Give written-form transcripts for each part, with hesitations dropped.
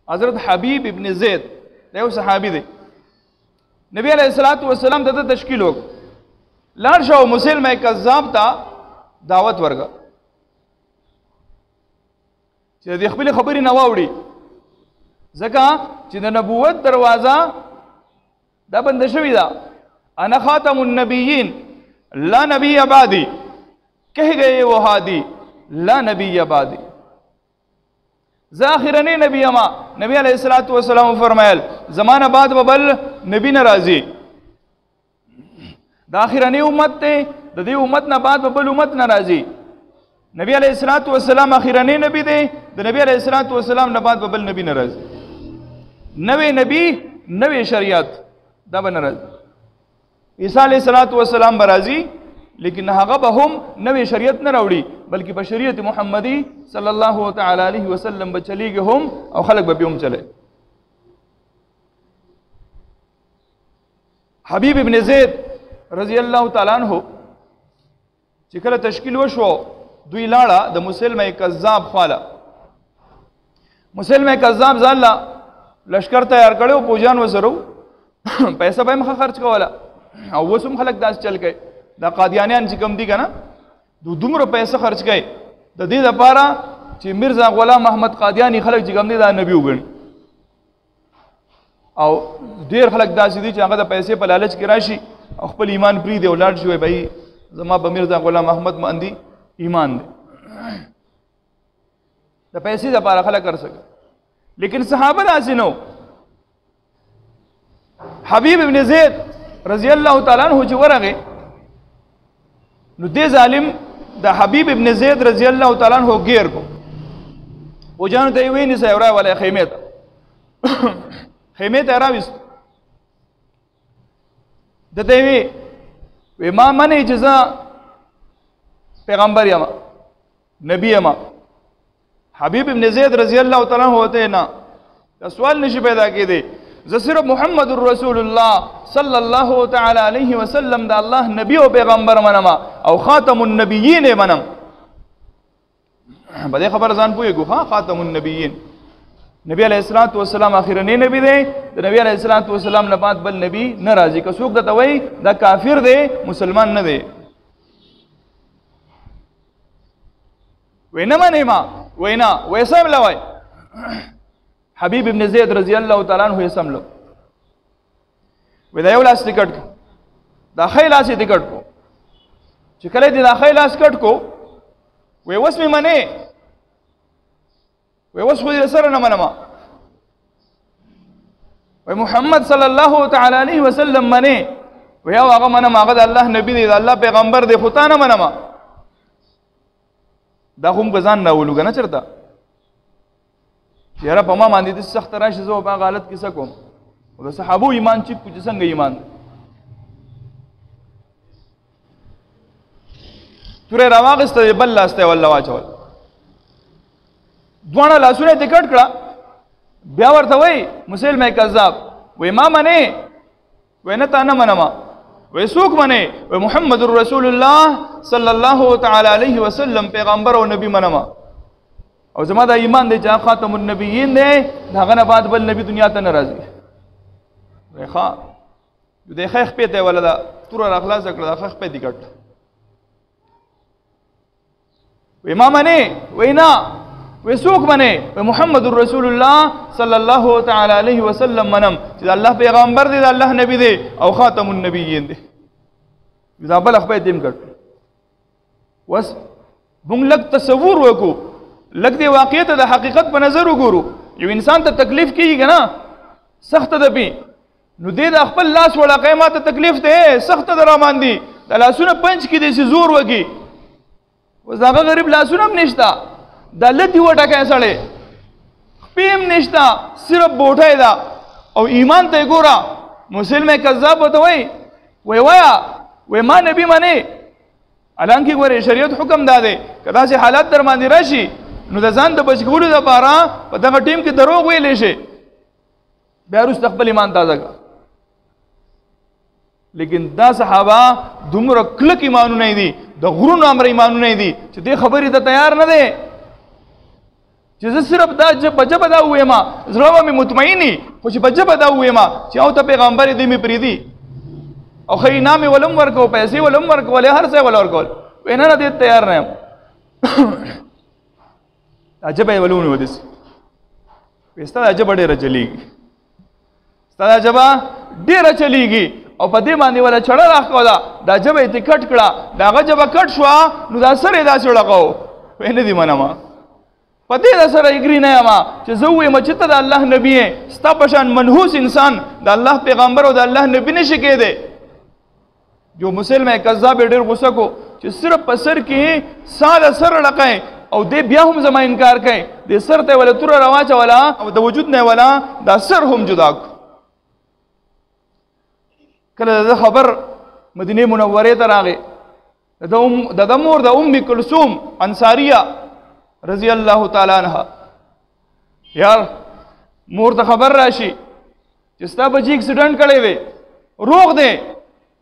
حضرت حبیب ابن زید دا یو صحابي دی. نبی علیہ الصلوۃ والسلام ته تشکیل وک لاړ شو مسلمه کذاب ته دعوت ورګه چې د خپل خبرې نه واوړي، ځکه چې د نبوت دروازه دا بند شوې ده. انا خاتم النبیین لا نبی بعدی، کہہ گئے وہ ہادی لا نبی بعدی. ذاخرنی نبی اما، نبی علیہ الصلوۃ والسلام فرمایل زمانہ بعد ببل نبی ناراضی. دا آخرنی امت ته، د دې امت نه بعد ببل امت ناراضی. نبی علیہ الصلوۃ والسلام آخرنی نبی دی، د نبی علیہ الصلوۃ والسلام نه بعد ببل نبی ناراضی. نوې نبی نوې شریعت دا به ناراضی. عیسی علیہ الصلوۃ والسلام برازی، لیکن هغه به هم نوې شریعت نه راوړي، بلکې په شریعت محمدی صلی الله تعالی علیه وسلم به چلیږي هم او خلق به هم چلے. حبیب ابن زید رضی الله تعالی عنہ چې کله تشکیل وشو، دوی لاړه د مسلمه کذاب خواله. مسلمه کذاب ځاله لشکر تیار کړو، پوجان وسرو، پیسې به مخه خرج کوله، او وسم خلق داس چل گئے. دا قادیانیان چې کم دي کنه دومره پیسې خرج کړي د دې لپاره چې مرزا غلام محمد قادیانی خلک چې کم دي دا نبی وګڼي، او ډیر خلک داسې دي چې هغه د پیسې په لالچ کې راشي او خپل ایمان پریږدي او لاړ شي، بھائی زما به مرزا غلام محمد باندې ایمان دی. د پیسې لپاره خلک کر سکه، لیکن صحابه داسې نو. حبیب ابن زید رضی الله تعالی عنہ چې ورغه نو دې ظالم د حبیب ابن زید رضی الله تعالی عنہ غیر کو او جان ته ویني سیورا ولا خیمه ته خیمه ته راوست دته وی ما من اجازه پیغمبر یم نبی یم. حبیب ابن زید رضی الله تعالی عنہ ہوتے نا سوال نشي پیدا کیدی، ز صرف محمد رسول الله صلی الله تعالی علیہ وسلم دا اللہ نبی و پیغمبر منما او خاتم النبیین منم. بده خبر ځان پوهیږو ها، خاتم النبیین نبی علیہ الصلوۃ والسلام اخرنی نبی دی، د نبی علیہ الصلوۃ والسلام نه بعد بل نبی ناراضی. که څوک دته وای دا کافر دی مسلمان نه دی، وینا منه ما وینا ویسم لوای. حبیب ابن زید رضی الله تعالی عنہ یې سملو وې دا یو لاس ټیکټ دا خې لاس ټیکټ کو چې کله دې دا خې لاس کټ کو وې وس می منه وې وس خو دې سره نه منما وې محمد صلی الله تعالی علیه وسلم منه وې هغه منما هغه د الله نبی دی، د الله پیغمبر دی، خو تا نه منما. دا هم غزان نه ولګنه چرته یاره په ما باندې د سخت راشي زه په غلط کیسه کوم. او د صحابو ایمان چې کوم څنګه ایمان تورې راواغسته بل لاسته والله واچول، دوه لاسونه دې کټ کړه. بیا ورته وای مسلمه کذاب وای ما منه وای نه تا نه منما وای څوک منه وای محمد رسول الله صلی الله تعالی علیه وسلم پیغمبر او نبی منما. او زما دا ایمان دی چې خاتم النبیین دی، داغه نه بعد بل نبی دنیا ته ناراضي. وای ښا دې خخ په ته ولدا تور راخلاص کړه خخ په دې کټ وای ما منه وای نه وای څوک منه وای محمد رسول الله صلی الله تعالی علیه وسلم منم چې الله پیغمبر دی، د الله نبی دی او خاتم النبیین دی. دا بل خپل دیم کټ وس مونږ لږ تصور وکړو، لږ دی واقعیت د حقیقت په نظر وګورو. یو انسان ته تکلیف کیږي نه سخت ده پی نو دې د خپل لاس وړه قیمته تکلیف ده سخت ده را باندې د لاسونه پنځ کې د زور وږي وزاغه غریب لاسونه هم نشتا د لتی وټه سړی خپیم نشتا صرف بوټه ده او ایمان ته ګورا مسلمه کذاب وته وای وای ما نبی منه الانکه ګوره شریعت حکم داده کدا سي حالات در باندې راشي نو د ځان د بچګولو لپاره په دغه ټیم کې دروغ ویلې شي بیا وروسته خپل ایمان تازه کړه. لیکن دا صحابه دومره کلک ایمانونه دي، د غرونو امر ایمانونه دي چې دې خبرې ته تیار نه دي چې زه صرف دا په ژبه دا ووایم زړه به مې مطمئني خو چې په ژبه دا ووایم چې او ته پیغمبر یې دی مې پرېږدي او ښه انعام یې ولم ورکو پیسې ولم ورکولې هر څه یې وله ورکول وایي نه نه دې تیار نه یم دا ژبه یې ولې ونیو داسې وایي ستا دا ژبه ډېره چلېږي ستا دا ژبه ډېره چلېږي او په دې باندې ولا چړه راښکو دا ژبه یې دې کټ کړه د هغه ژبه کټ شوه نو دا سر یې داسې ړغو وایي نه دي منمه په دې د سره اګري نه یم چې زه ووایم چې ته د الله نبي یې ستا په شان منحوس انسان د الله پیغمبر او د الله نبي نشي کېدی جو مسلم ہے کذاب ډېر غصه کو چې صرف په سر کې ساده سر ړقی او دې بیا هم زما انکار کوي دې سر ته ولا توره راواچوله او د وجود نه ولا دا سر هم جدا کو کله د خبر مدینه منورې ته راغی د مور د ام کلثوم انصاریه رضی الله تعالی عنها یار مور ته خبر راشي چې ستا بچی اکسیډنټ کړی دی روغ دی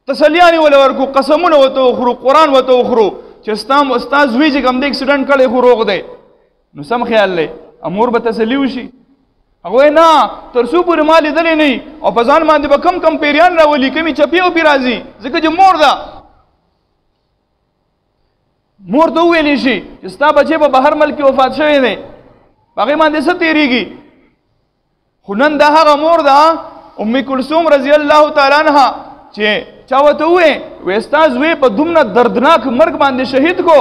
تسلیانې وله ورکو قسمونه ورته وخورو قرآن ورته وخورو چې ستا زوی چې کوم دی اکسیډنټ کړی خو روغ دی نو سم خیال دی مور به تسلي وشي هغه وایي نه تر څو پورې ما لیدلی نه او په ځان باندې به کم پیریان راولي کمې چپې وپې راځي ځکه چې مور ده مور ته وویلی شي چې ستا بچی په بهر ملک وفات شوی دی په هغې باندې څه تېرېږي خو نن دا هغه مور ده ام کلثوم رضی الله تعالی عنها چې چا ورته ووایي ستا زوی په دومره دردناک مرګ باندې شهید کو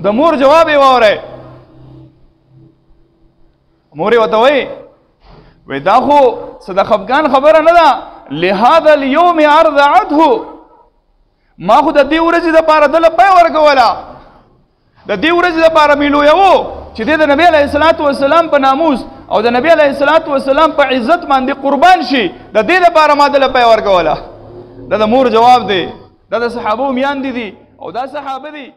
د مور جواب یې واورئ مور یې ورته وایي دا خو څه د خفګان خبره نه ده لهذا اليوم ارضعته ما خو د دې ورځې دپاره دله پی ورکوله د دې ورځې دپاره مې لویوو چې دی د نبي علیه الصلاة والسلام په ناموس او د نبي علیه الصلاة والسلام په عزت باندې قربان شي د دې دپاره ما دله پی ورکوله دا د مور جواب دی دا د صحابو میاندې دي او دا صحابه دي